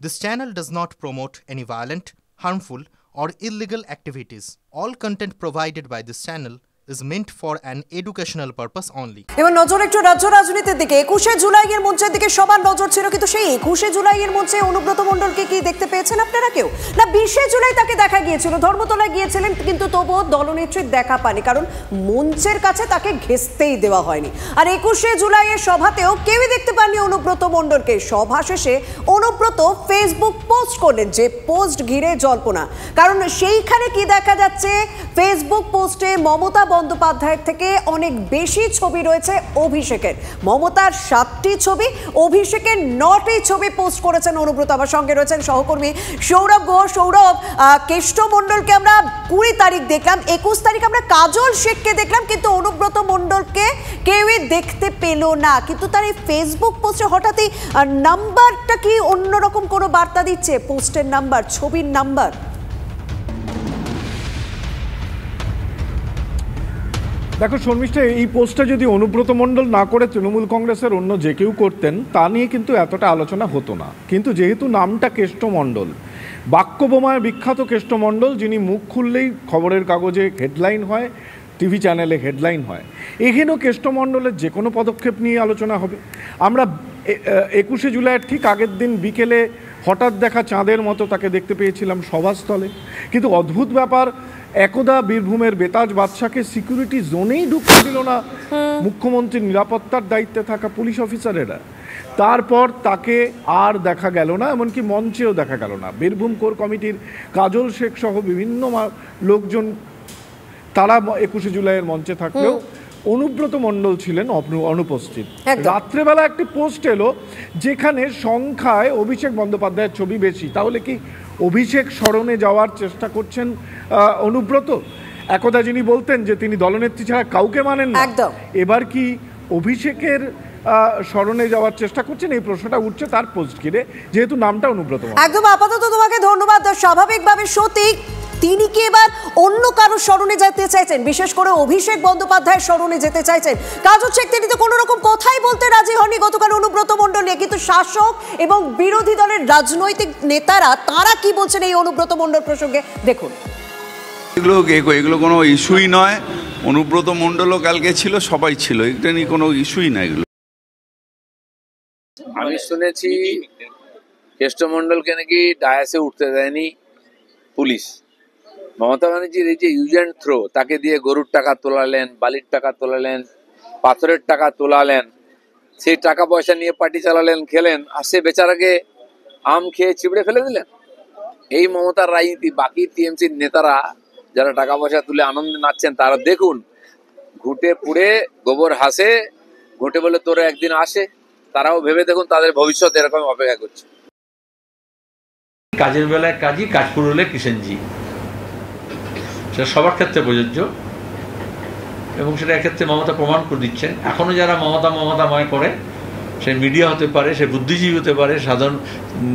This channel does not promote any violent, harmful, or illegal activities. All content provided by this channel is meant for an educational purpose only. এবার নজর একটু রাজ্য রাজনীতির দিকে। 21শে জুলাইয়ের মঞ্চের দিকে সবার নজর ছিল, কিন্তু সেই 21শে জুলাইয়ের মঞ্চে অনুব্রত মণ্ডলকে কি দেখতে পেয়েছেন আপনারা কেউ? না 20শে জুলাই তাকে দেখা গিয়েছিল, ধর্মতলায় গিয়েছিলেন, কিন্তু তবুও দলনেত্রীর দেখা পাননি, কারণ মঞ্চের কাছে তাকে ঘেঁষতেই দেওয়া হয়নি। আর 21শে জুলাইয়ের সভাতেও কেউই দেখতে পাননি অনুব্রত মণ্ডলকে। সভা শেষে অনুব্রত ফেসবুক পোস্ট করলেন, যে পোস্ট ঘিরে জল্পনা, কারণ সেইখানে কি দেখা যাচ্ছে, ফেসবুক পোস্টে মমতা বন্দ্যোপাধ্যায়ের থেকে অনেক বেশি ছবি রয়েছে অভিষেকের। মমতার 7টি ছবি, অভিষেকের 9টি ছবি পোস্ট করেছেন অনুব্রত। আমার সঙ্গে রয়েছেন সহকর্মী সৌরভ ঘোষ। সৌরভ, কেষ্ট মণ্ডলকে আমরা 20 তারিখ দেখলাম, 21 তারিখ আমরা কাজল শেখকে দেখলাম, কিন্তু অনুব্রত মণ্ডলকে কেউই দেখতে পেল না। কিন্তু তার এই ফেসবুক পোস্টে হঠাৎই নাম্বারটা কি অন্যরকম কোনো বার্তা দিচ্ছে? পোস্টের নাম্বার, ছবির নাম্বার? দেখো শর্মিষ্ঠা, এই পোস্টটা যদি অনুব্রত মণ্ডল না করে তৃণমূল কংগ্রেসের অন্য যে কেউ করতেন, তা নিয়ে কিন্তু এতটা আলোচনা হতো না। কিন্তু যেহেতু নামটা কেষ্ট মণ্ডল, বাক্যবোমায় বিখ্যাত কেষ্ট মণ্ডল, যিনি মুখ খুললেই খবরের কাগজে হেডলাইন হয়, টিভি চ্যানেলে হেডলাইন হয়, এখানেও কেষ্ট মণ্ডলের যে কোনো পদক্ষেপ নিয়ে আলোচনা হবে। আমরা 21শে জুলাইয়ের ঠিক আগের দিন বিকেলে হঠাৎ দেখা চাঁদের মতো তাকে দেখতে পেয়েছিলাম সভাস্থলে। কিন্তু অদ্ভুত ব্যাপার, একদা বীরভূমের বেতাজ বাদশাকে সিকিউরিটি জোনেই ঢুকতে দিল না মুখ্যমন্ত্রীর নিরাপত্তার দায়িত্বে থাকা পুলিশ অফিসারেরা। তারপর তাকে আর দেখা গেল না, এমনকি মঞ্চেও দেখা গেল না। বীরভূম কোর কমিটির কাজল শেখ সহ বিভিন্ন লোকজন তারা 21শে জুলাইয়ের মঞ্চে থাকলেও অনুব্রত মণ্ডল ছিলেন অনুপস্থিত। রাত্রেবেলা একটি পোস্ট এলো যেখানে সংখ্যায় অভিষেক বন্দ্যোপাধ্যায়ের ছবি বেশি। তাহলে কি অভিষেক স্মরণে যাওয়ার চেষ্টা করছেন অনুব্রত? একদা যিনি বলতেন যে তিনি দলনেত্রী ছাড়া কাউকে মানেন না, এবার কি অভিষেকের স্মরণে যাওয়ার চেষ্টা করছেন? এই প্রশ্নটা উঠছে তার পোস্ট ঘিরে, যেহেতু নামটা অনুব্রত। একদম, আপাতত তোমাকে ধন্যবাদ। স্বাভাবিকভাবে সত্যি তিনি কি এবার অন্য কারো স্মরণে যেতে চাইছেন, বিশেষ করে অভিষেক বন্দ্যোপাধ্যায়ের স্মরণে যেতে চাইছেন? কাজল শেখ তিনি তো কোনো রকম কথাই বলতে রাজি হননি গতকাল অনুব্রত মণ্ডল নিয়ে, কিন্তু শাসক এবং বিরোধী দলের রাজনৈতিক নেতারা তারা কি বলছেন এই অনুব্রত মণ্ডল প্রসঙ্গে দেখুন। এগুলো কোনো ইস্যুই নয়। অনুব্রত মণ্ডলও কালকে ছিল, সবাই ছিল, এটা নিয়ে কোনো ইস্যুই না এগুলো। আমি শুনেছি কেষ্ট মণ্ডলকে নাকি ডায়াসে উঠতে দেয়নি পুলিশ। মমতা ব্যানার্জির এই যে ইউজ অ্যান্ড থ্রো, তাকে দিয়ে গরুর টাকা তোলালেন, বালির টাকা তোলালেন, পাথরের টাকা তোলালেন, সেই টাকা পয়সা নিয়ে পার্টি চালালেন, খেলেন, আর সে বেচারাকে আম খেয়ে চিবড়ে ফেলে দিলেন। এই মমতার রাজনীতি। বাকি টিএমসির নেতারা যারা টাকা পয়সা তুলে আনন্দে নাচছেন, তারা দেখুন ঘুটে পুড়ে গোবর হাসে, ঘুটে বলে তোরা একদিন আসে। তারাও ভেবে দেখুন তাদের ভবিষ্যৎ এরকম অপেক্ষা করছে। কাজের বেলায় কাজই, কাজ করলে কিষেনজি, সেটা সবার ক্ষেত্রে প্রযোজ্য, এবং সেটা এক্ষেত্রে মমতা প্রমাণ করে দিচ্ছেন। এখনো যারা মমতাময় করে, সে মিডিয়া হতে পারে, সে বুদ্ধিজীবী হতে পারে, সাধারণ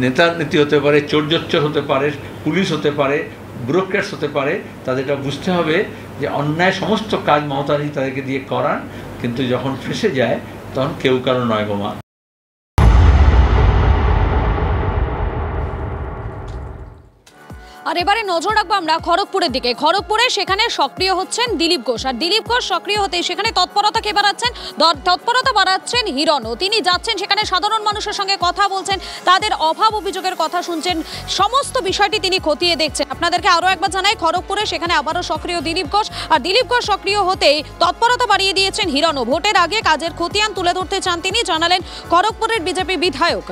নেতা নীতি হতে পারে, চোর হতে পারে, পুলিশ হতে পারে, ব্যুরোক্র্যাটস হতে পারে, তাদেরটা বুঝতে হবে যে অন্যায় সমস্ত কাজ মমতাজি তাদেরকে দিয়ে করান, কিন্তু যখন ফেসে যায় তখন কেউ কারো নয় বোমা। আর এবারে নজর রাখবো আমরা খড়গপুরের দিকে। খড়গপুরে সেখানে সক্রিয় হচ্ছেন দিলীপ ঘোষ, আর দিলীপ ঘোষ সক্রিয় হতে সেখানে তৎপরতা বাড়াচ্ছেন হিরণও। তিনি যাচ্ছেন সেখানে, সাধারণ মানুষের সঙ্গে কথা বলছেন, তাদের অভাব অভিযোগের কথা শুনছেন, সমস্ত বিষয়টি তিনি খতিয়ে দেখছেন। আপনাদেরকে আরও একবার জানাই, খড়গপুরে সেখানে আবারও সক্রিয় দিলীপ ঘোষ, আর দিলীপ ঘোষ সক্রিয় হতেই তৎপরতা বাড়িয়ে দিয়েছেন হিরণও। ভোটের আগে কাজের খতিয়ান তুলে ধরতে চান তিনি, জানালেন খড়গপুরের বিজেপি বিধায়ক।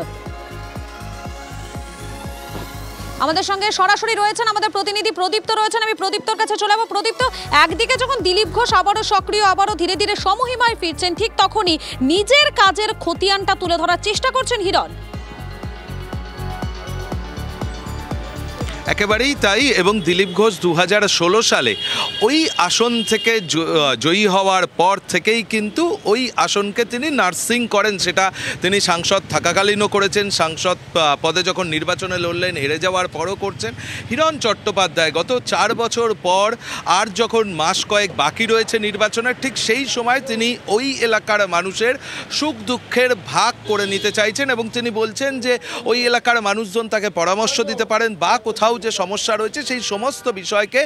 আমাদের সঙ্গে সরাসরি রয়েছেন আমাদের প্রতিনিধি প্রদীপ্ত রয়েছেন, আমি প্রদীপ্তর কাছে চলে যাবো। প্রদীপ্ত, একদিকে যখন দিলীপ ঘোষ আবারও সক্রিয়, আবারও ধীরে ধীরে সমহিমায় ফিরছেন, ঠিক তখনই নিজের কাজের খতিয়ানটা তুলে ধরার চেষ্টা করছেন হিরণ। একেবারেই তাই। এবং দিলীপ ঘোষ 2016 সালে ওই আসন থেকে জয়ী হওয়ার পর থেকেই কিন্তু ওই আসনকে তিনি নার্সিং করেন। সেটা তিনি সাংসদ থাকাকালীনও করেছেন, সাংসদ পদে যখন নির্বাচনে লড়লেন হেরে যাওয়ার পরও করছেন। হিরণ চট্টোপাধ্যায় গত 4 বছর পর আর যখন মাস কয়েক বাকি রয়েছে নির্বাচনের, ঠিক সেই সময় তিনি ওই এলাকার মানুষের সুখ দুঃখের ভাগ করে নিতে চাইছেন এবং তিনি বলছেন যে ওই এলাকার মানুষজন তাকে পরামর্শ দিতে পারেন বা কোথাও যে সমস্যা রয়েছে সেই সমস্ত বিষয়কে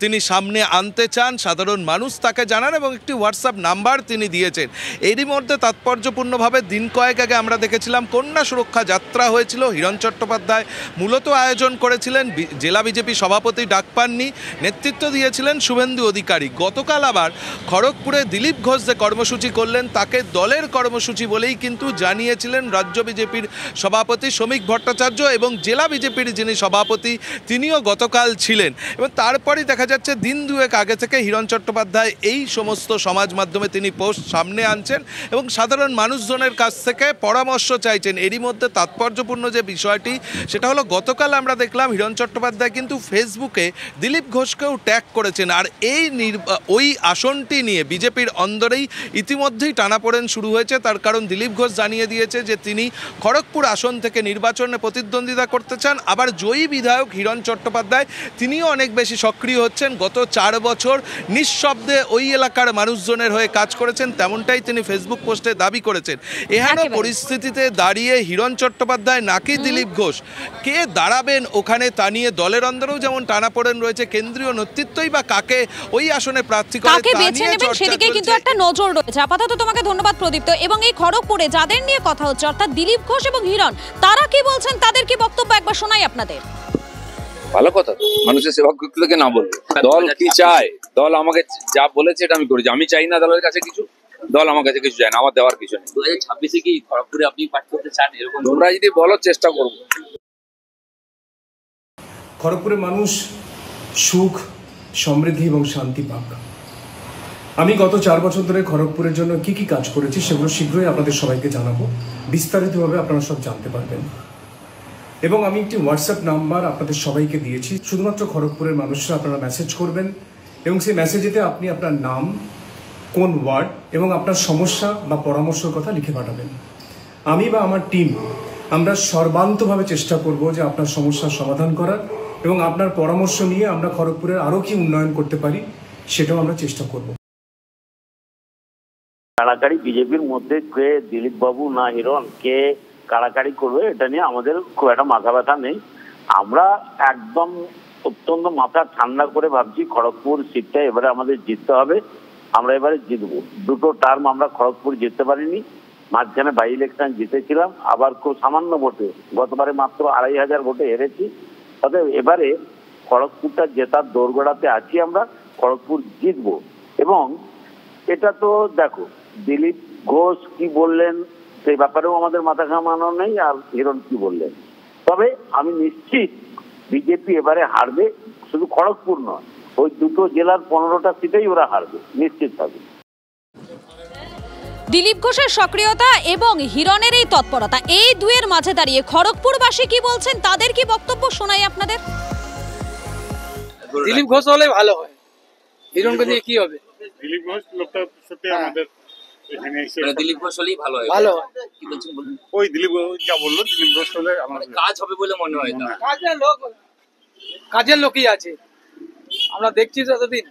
তিনি সামনে আনতে চান, সাধারণ মানুষ তাকে জানান এবং একটি হোয়াটসঅ্যাপ নাম্বার তিনি দিয়েছেন। এরই মধ্যে তাৎপর্যপূর্ণভাবে দিন কয়েক আগে আমরা দেখেছিলাম কন্যা সুরক্ষা যাত্রা হয়েছিল। হিরণ চট্টোপাধ্যায় মূলত আয়োজন করেছিলেন, জেলা বিজেপি সভাপতি ডাক পাননি, নেতৃত্ব দিয়েছিলেন শুভেন্দু অধিকারী। গতকাল আবার খড়গপুরে দিলীপ ঘোষ যে কর্মসূচি করলেন তাকে দলের কর্মসূচি বলেই কিন্তু জানিয়েছিলেন রাজ্য বিজেপির সভাপতি শ্রমিক ভট্টাচার্য এবং জেলা বিজেপির যিনি সভাপতি তিনিও গতকাল ছিলেন। এবং তারপরই দেখা যাচ্ছে দিন দুয়েক আগে থেকে হিরণ চট্টোপাধ্যায় এই সমস্ত সমাজ মাধ্যমে তিনি পোস্ট সামনে আনছেন এবং সাধারণ মানুষজনের কাছ থেকে পরামর্শ চাইছেন। এরই মধ্যে তাৎপর্যপূর্ণ যে বিষয়টি সেটা হলো গতকাল আমরা দেখলাম হিরণ চট্টোপাধ্যায় কিন্তু ফেসবুকে দিলীপ ঘোষকেও ট্যাগ করেছেন। আর ওই আসনটি নিয়ে বিজেপির অন্দরেই ইতিমধ্যেই টানাপোড়েন শুরু হয়েছে। তার কারণ দিলীপ ঘোষ জানিয়ে দিয়েছে যে তিনি খড়গপুর আসন থেকে নির্বাচনে প্রতিদ্বন্দ্বিতা করতে চান। আবার জয়ী বিধায়ক হিরণ চট্টোপাধ্যায় তিনিও অনেক বেশি সক্রিয় হচ্ছেন। গত 4 বছর নিঃশব্দে ওই এলাকার মানুষজনের হয়ে কাজ করেছেন, তেমনটাই তিনি ফেসবুক পোস্টে দাবি করেছেন। এহেন পরিস্থিতিতে দাঁড়িয়ে হিরণ চট্টোপাধ্যায় নাকি দিলীপ ঘোষ কে দাঁড়াবেন ওখানে তা নিয়ে দলের অন্দরেও যেমন টানাপোড়েন রয়েছে, কেন্দ্রীয় নেতৃত্বই বা কাকে ওই আসনে প্রার্থী করে তা নিয়ে চর্চা সেদিকে কিন্তু একটা নজর রয়েছে। আপাতত তোমাকে ধন্যবাদ প্রদীপ্ত। এবং এই খড়গপুরে যাদের নিয়ে কথা হচ্ছে অর্থাৎ দিলীপ ঘোষ এবং হিরণ, তারা কি বলছেন, তাদের কি বক্তব্য একবার শোনাই আপনাদের। ভালো কথা, মানুষের সেবা করতে থেকে না বলবো। দল কি চায়, দল আমাকে যা বলেছে এটা আমি করেছি। আমি চাই না দলের কাছে কিছু, দল আমার কাছে কিছু চায় না, আমার দেওয়ার কিছু নেই। 2026-এ কি খড়গপুরে আপনি পাঠ করতে চান এরকম? তোমরা যদি বলো চেষ্টা করবো। খড়গপুরের মানুষ সুখ, সমৃদ্ধি এবং শান্তি পাক। আমি গত 4 বছর ধরে খড়গপুরের জন্য কি কি কাজ করেছি সেগুলো শীঘ্রই আপনাদের সবাইকে জানাবো, বিস্তারিতভাবে আপনারা সব জানতে পারবেন। এবং আমি একটি হোয়াটসঅ্যাপ নাম্বার আপনাদের সবাইকে দিয়েছি, শুধুমাত্র খড়গপুরের মানুষরা আপনারা মেসেজ করবেন এবং সেই মেসেজেতে আপনি আপনার নাম, কোন ওয়ার্ড এবং আপনার সমস্যা বা পরামর্শের কথা লিখে পাঠাবেন। আমি বা আমার টিম আমরা সর্বান্তভাবে চেষ্টা করব যে আপনার সমস্যার সমাধান করার এবং আপনার পরামর্শ নিয়ে আমরা খড়গপুরের আরও কি উন্নয়ন করতে পারি সেটাও আমরা চেষ্টা করব। কাড়াকাড়ি বিজেপির মধ্যে কে দিলীপ বাবু না হিরণ কে কাড়াকাড়ি করবে এটা নিয়ে আমাদের খুব একটা মাথা ব্যথা নেই। আমরা একদম অত্যন্ত মাথা ঠান্ডা করে ভাবছি খড়গপুর সিটটা এবারে আমাদের জিততে হবে। আমরা এবারে জিতবো। 2টো টার্ম আমরা খড়গপুর জিততে পারিনি, মাঝখানে বাই ইলেকশন জিতেছিলাম, আবার খুব সামান্য ভোটে, গতবারে মাত্র 2500 ভোটে হেরেছি। অতএব এবারে খড়গপুরটা জেতার দোরগোড়াতে আছি আমরা, খড়গপুর জিতবো। এবং এটা তো দেখো দিলীপ ঘোষ কি বললেন সেই ব্যাপারেও আমাদের মাথা ঘামানো নেই, আর হিরণ কি বললেন। তবে আমি নিশ্চিত বিজেপি এবারে হারবে, শুধু খড়গপুর নয়, ওই 2টো জেলার 15টা সিটেই ওরা হারবে নিশ্চিত ভাবে। দিলীপ ঘোষের সক্রিয়তা এবং হিরণের এই তৎপরতা, এই দুয়ের মাঝে দাঁড়িয়ে খড়গপুরবাসী কি বলছেন, তাদের কি বক্তব্য শোনাই আপনাদের। দিলীপ ঘোষ হলে ভালো হয়, হিরণকে দিয়ে কি হবে? দিলীপ ঘোষ লোকটা সত্যি আমাদের এখানে এসে দিলীপ ঘোষ হলেই ভালো হয়। ভালো হয় কি বলছেন বলুন? ওই দিলীপ ঘোষ যা বললো, দিলীপ ঘোষ হলে আমাদের কাজ হবে বলে মনে হয় না। কাজের লোকই আছে, আমরা দেখছি ততদিন।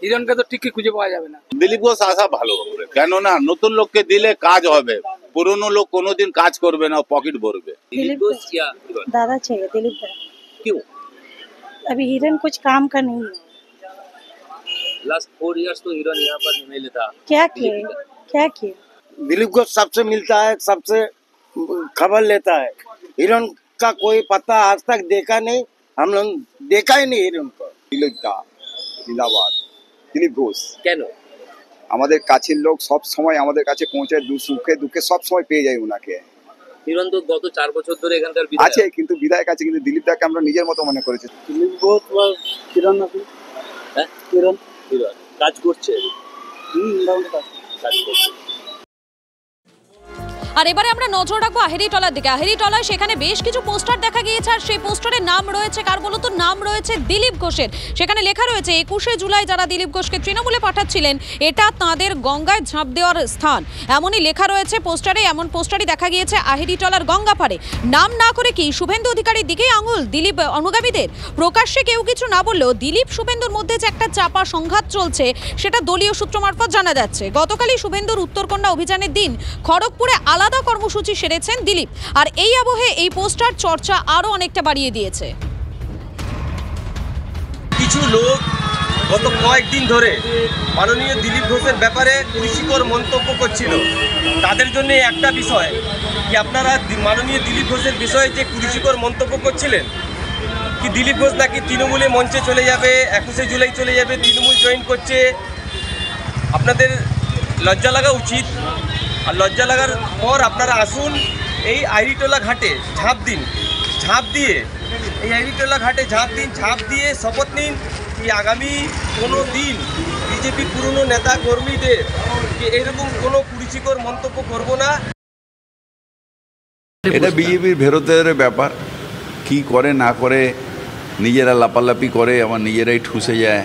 হিরণকে তো ঠিকই খুঁজে পাওয়া যাবে না। দিলীপ ঘোষ আসা ভালো হবে, কেননা নতুন লোককে দিলে কাজ হবে, পুরনো লোক কোনোদিন কাজ করবে না, পকেট ভরবে। दिलीप घोष या हिरণ? दादा चाहिए दिलीप दादा। क्यों? अभी हिरन कुछ काम का नहीं है। लास्ट 4 इयर्स तो हिरণ यहाँ पर एमएलए था। क्या किए, क्या किए? दिलीप घोष सबसे मिलता है, सबसे खबर लेता है। हिरণ का कोई पता आज तक देखा नहीं, हम लोग देखा ही नहीं हिरণ को। জিন্দাবাদ দিলীপ ঘোষ। কেন? আমাদের কাছের লোক, সব সময় আমাদের কাছে পৌঁছায়, সুখে দুঃখে সব সময় পেয়ে যায় ওনাকে। হিরণ তো গত 4 বছর ধরে এখানকার বিধায়ক আছে, কিন্তু বিধায়ক আছে, কিন্তু দিলীপ দাকে আমরা নিজের মতো মনে করেছি। দিলীপ ঘোষ বা হিরণ নাকি? হ্যাঁ হিরণ কাজ করছে, মোটামুটি কাজ করছে। আর এবারে আমরা নজর রাখবো আহেরিটলার দিকে। আহেরিটলায় সেখানে বেশ কিছু পোস্টার দেখা গিয়েছে, আর সেই পোস্টারের নাম রয়েছে কার বলতো? নাম রয়েছে দিলীপ ঘোষের। সেখানে লেখা রয়েছে 21শে জুলাই যারা দিলীপ ঘোষকে তৃণমূলে পাঠাচ্ছিলেন এটা তাঁদের গঙ্গায় ঝাঁপ দেওয়ার স্থান, এমনই লেখা রয়েছে পোস্টারে। এমন পোস্টারই দেখা গিয়েছে আহেরিটলার গঙ্গাপাড়ে। নাম না করে কি শুভেন্দু অধিকারীর দিকেই আঙুল দিলীপ অনুগামীদের? প্রকাশ্যে কেউ কিছু না বললেও দিলীপ শুভেন্দুর মধ্যে যে একটা চাপা সংঘাত চলছে সেটা দলীয় সূত্র মারফত জানা যাচ্ছে। গতকালই শুভেন্দুর উত্তরকন্যা অভিযানের দিন খড়গপুরে আলাদা কর্মসূচি সেরেছেন দিলীপ, আর এই আবহে এই পোস্টার চর্চা আরো অনেকটা বাড়িয়ে দিয়েছে। কিছু লোক গত কয়েকদিন ধরে মাননীয় দিলীপ ঘোষের ব্যাপারে কুরুচিকর মন্তব্য করছিল। তাদের জন্য একটা বিষয় কি, আপনারা মাননীয় দিলীপ ঘোষের বিষয়ে যে কুরুচিকর মন্তব্য করছিলেন কি দিলীপ ঘোষ নাকি তৃণমূলে মঞ্চে চলে যাবে, 21শে জুলাই চলে যাবে, তৃণমূল জয়েন করছে, আপনাদের লজ্জা লাগা উচিত। আর লজ্জা লাগার পর আপনারা আসুন এই আইরিটোলা ঘাটে ঝাঁপ দিন, ঝাঁপ দিয়ে এই আইরিটোলা ঘাটে ঝাঁপ দিন, ঝাঁপ দিয়ে শপথ নিন কি আগামী কোনো দিন বিজেপি পুরনো নেতা কর্মীদের এরকম কোনো কুরুচিকর মন্তব্য করব না। এটা বিজেপির ভেরতের ব্যাপার, কি করে না করে নিজেরা লাপালাপি করে, আমার নিজেরাই ঠুসে যায়।